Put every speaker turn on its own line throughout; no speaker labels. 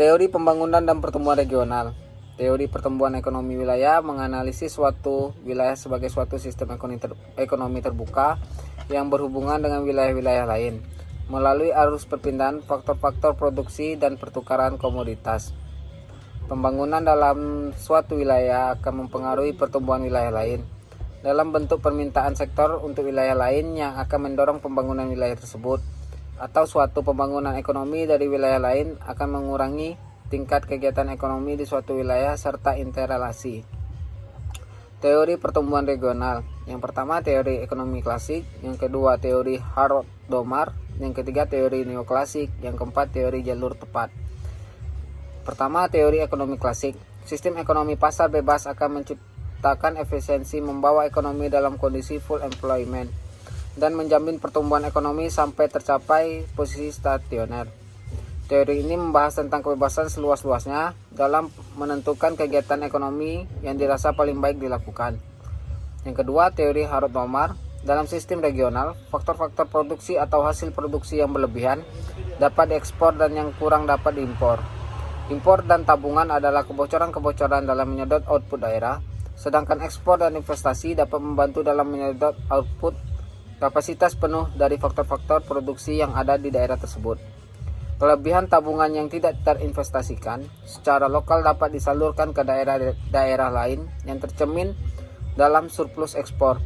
Teori pembangunan dan pertumbuhan regional. Teori pertumbuhan ekonomi wilayah menganalisis suatu wilayah sebagai suatu sistem ekonomi terbuka yang berhubungan dengan wilayah-wilayah lain melalui arus perpindahan faktor-faktor produksi dan pertukaran komoditas. Pembangunan dalam suatu wilayah akan mempengaruhi pertumbuhan wilayah lain dalam bentuk permintaan sektor untuk wilayah lain yang akan mendorong pembangunan wilayah tersebut, atau suatu pembangunan ekonomi dari wilayah lain akan mengurangi tingkat kegiatan ekonomi di suatu wilayah serta interrelasi. Teori pertumbuhan regional. Yang pertama teori ekonomi klasik, yang kedua teori Harrod-Domar, yang ketiga teori neoklasik, yang keempat teori jalur tepat. Pertama, teori ekonomi klasik. Sistem ekonomi pasar bebas akan menciptakan efisiensi, membawa ekonomi dalam kondisi full employment dan menjamin pertumbuhan ekonomi sampai tercapai posisi stasioner. Teori ini membahas tentang kebebasan seluas-luasnya dalam menentukan kegiatan ekonomi yang dirasa paling baik dilakukan. Yang kedua, teori Harrod-Domar. Dalam sistem regional, faktor-faktor produksi atau hasil produksi yang berlebihan dapat diekspor dan yang kurang dapat diimpor. Impor dan tabungan adalah kebocoran-kebocoran dalam menyedot output daerah, sedangkan ekspor dan investasi dapat membantu dalam menyedot output kapasitas penuh dari faktor-faktor produksi yang ada di daerah tersebut. Kelebihan tabungan yang tidak terinvestasikan secara lokal dapat disalurkan ke daerah-daerah lain yang tercermin dalam surplus ekspor.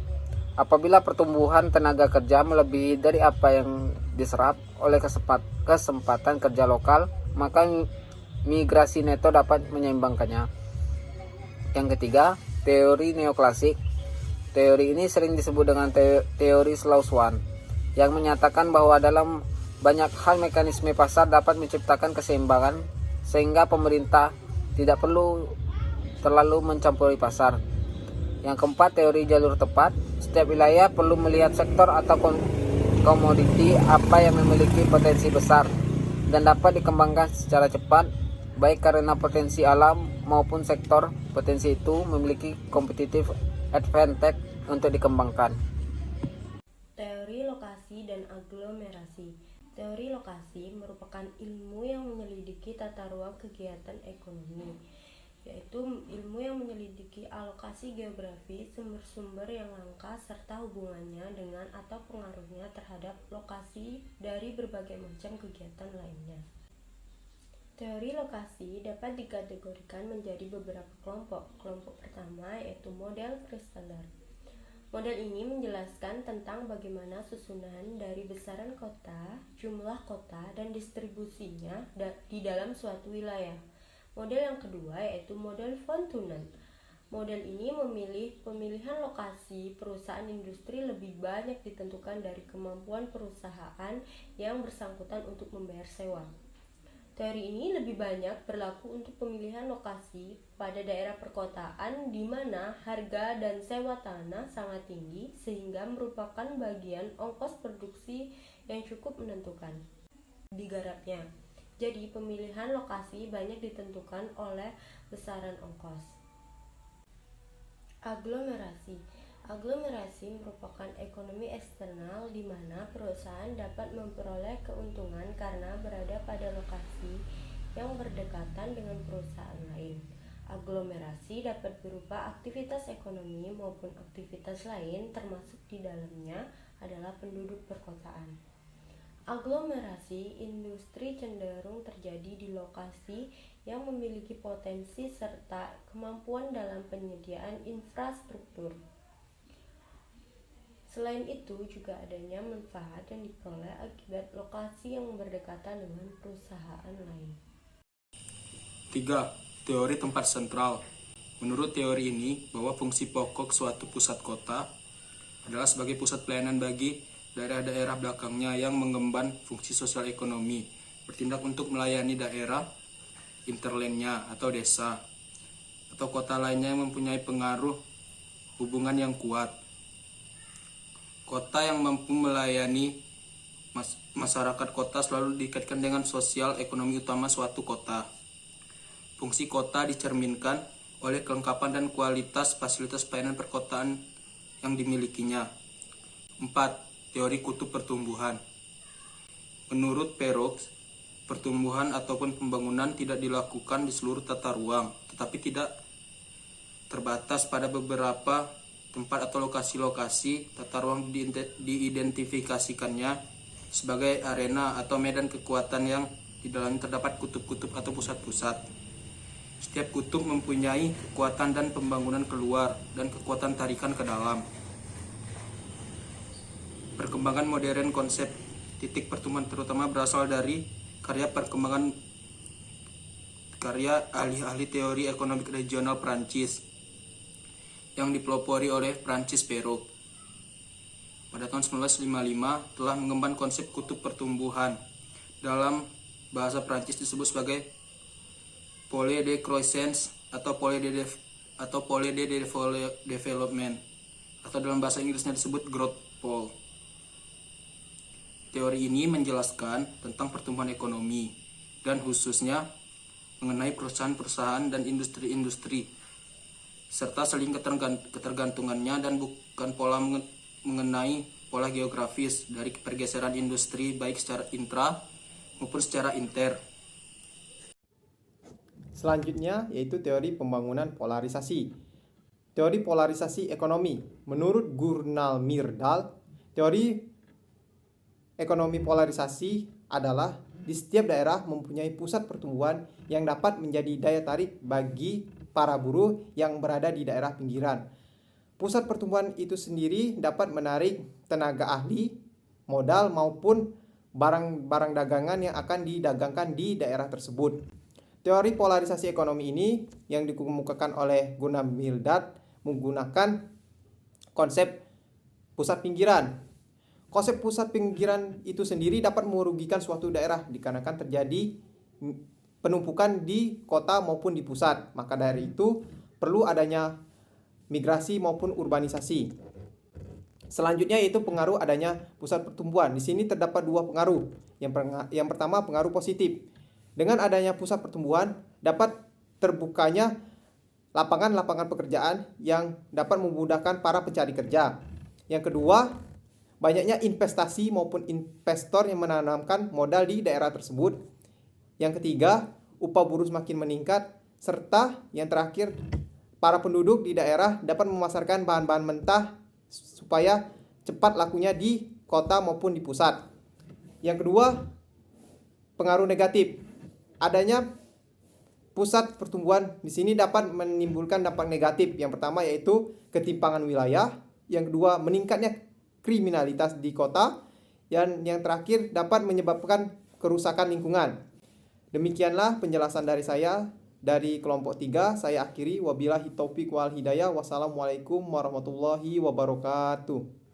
Apabila pertumbuhan tenaga kerja melebihi dari apa yang diserap oleh kesempatan kerja lokal, maka migrasi neto dapat menyeimbangkannya. Yang ketiga, teori neoklasik. Teori ini sering disebut dengan teori Slaughwan, yang menyatakan bahwa dalam banyak hal mekanisme pasar dapat menciptakan keseimbangan sehingga pemerintah tidak perlu terlalu mencampuri pasar. Yang keempat, teori jalur tepat. Setiap wilayah perlu melihat sektor atau komoditi apa yang memiliki potensi besar dan dapat dikembangkan secara cepat, baik karena potensi alam maupun sektor potensi itu memiliki competitive advantage untuk dikembangkan.
Teori lokasi dan aglomerasi. Teori lokasi merupakan ilmu yang menyelidiki tata ruang kegiatan ekonomi, yaitu ilmu yang menyelidiki alokasi geografi, sumber-sumber yang langka, serta hubungannya dengan atau pengaruhnya terhadap lokasi dari berbagai macam kegiatan lainnya. Teori lokasi dapat dikategorikan menjadi beberapa kelompok. Kelompok pertama yaitu model Christaller. Model ini menjelaskan tentang bagaimana susunan dari besaran kota, jumlah kota, dan distribusinya di dalam suatu wilayah. Model yang kedua yaitu model von Thunen. Model ini pemilihan lokasi perusahaan industri lebih banyak ditentukan dari kemampuan perusahaan yang bersangkutan untuk membayar sewa. Teori ini lebih banyak berlaku untuk pemilihan lokasi pada daerah perkotaan di mana harga dan sewa tanah sangat tinggi sehingga merupakan bagian ongkos produksi yang cukup menentukan digarapnya. Jadi pemilihan lokasi banyak ditentukan oleh besaran ongkos. Aglomerasi. Aglomerasi merupakan ekonomi eksternal di mana perusahaan dapat memperoleh keuntungan karena berada pada lokasi yang berdekatan dengan perusahaan lain. Aglomerasi dapat berupa aktivitas ekonomi maupun aktivitas lain, termasuk di dalamnya adalah penduduk perkotaan. Aglomerasi industri cenderung terjadi di lokasi yang memiliki potensi serta kemampuan dalam penyediaan infrastruktur. Selain itu juga adanya manfaat yang diperoleh akibat lokasi yang berdekatan dengan perusahaan lain.
3. Teori tempat sentral. Menurut teori ini, bahwa fungsi pokok suatu pusat kota adalah sebagai pusat pelayanan bagi daerah-daerah belakangnya yang mengemban fungsi sosial ekonomi, bertindak untuk melayani daerah interlandnya atau desa, atau kota lainnya yang mempunyai pengaruh hubungan yang kuat. Kota yang mampu melayani masyarakat kota selalu dikaitkan dengan sosial ekonomi utama suatu kota. Fungsi kota dicerminkan oleh kelengkapan dan kualitas fasilitas pelayanan perkotaan yang dimilikinya. 4. Teori kutub pertumbuhan. Menurut Perroux, pertumbuhan ataupun pembangunan tidak dilakukan di seluruh tata ruang, tetapi tidak terbatas pada beberapa tempat atau lokasi-lokasi. Tata ruang diidentifikasikannya sebagai arena atau medan kekuatan yang di dalamnya terdapat kutub-kutub atau pusat-pusat. Setiap kutub mempunyai kekuatan dan pembangunan keluar dan kekuatan tarikan ke dalam. Perkembangan modern konsep titik pertumbuhan terutama berasal dari karya ahli-ahli teori ekonomi regional Prancis yang dipelopori oleh Francis Perrault. Pada tahun 1955 telah mengemban konsep kutub pertumbuhan. Dalam bahasa Prancis disebut sebagai pôle de croissance atau pôle de développement, atau dalam bahasa Inggrisnya disebut growth pole. Teori ini menjelaskan tentang pertumbuhan ekonomi dan khususnya mengenai perusahaan-perusahaan dan industri-industri serta saling ketergantungannya dan bukan pola mengenai pola geografis dari pergeseran industri baik secara intra maupun secara inter.
Selanjutnya yaitu teori pembangunan polarisasi. Teori polarisasi ekonomi. Menurut Gurnal Myrdal, teori ekonomi polarisasi adalah di setiap daerah mempunyai pusat pertumbuhan yang dapat menjadi daya tarik bagi para buruh yang berada di daerah pinggiran. Pusat pertumbuhan itu sendiri dapat menarik tenaga ahli, modal maupun barang-barang dagangan yang akan didagangkan di daerah tersebut. Teori polarisasi ekonomi ini yang dikemukakan oleh Gurnal Myrdal menggunakan konsep pusat pinggiran. Konsep pusat pinggiran itu sendiri dapat merugikan suatu daerah dikarenakan terjadi penumpukan di kota maupun di pusat. Maka dari itu perlu adanya migrasi maupun urbanisasi. Selanjutnya yaitu pengaruh adanya pusat pertumbuhan. Di sini terdapat dua pengaruh. Yang pertama pengaruh positif. Dengan adanya pusat pertumbuhan dapat terbukanya lapangan-lapangan pekerjaan yang dapat memudahkan para pencari kerja. Yang kedua, banyaknya investasi maupun investor yang menanamkan modal di daerah tersebut. Yang ketiga, upah buruh semakin meningkat. Serta yang terakhir, para penduduk di daerah dapat memasarkan bahan-bahan mentah supaya cepat lakunya di kota maupun di pusat. Yang kedua, pengaruh negatif. Adanya pusat pertumbuhan di sini dapat menimbulkan dampak negatif. Yang pertama yaitu ketimpangan wilayah. Yang kedua, meningkatnya kriminalitas di kota. Dan yang terakhir dapat menyebabkan kerusakan lingkungan. Demikianlah penjelasan dari saya dari kelompok 3. Saya akhiri, wabillahi taufiq wal hidayah. Wassalamualaikum warahmatullahi wabarakatuh.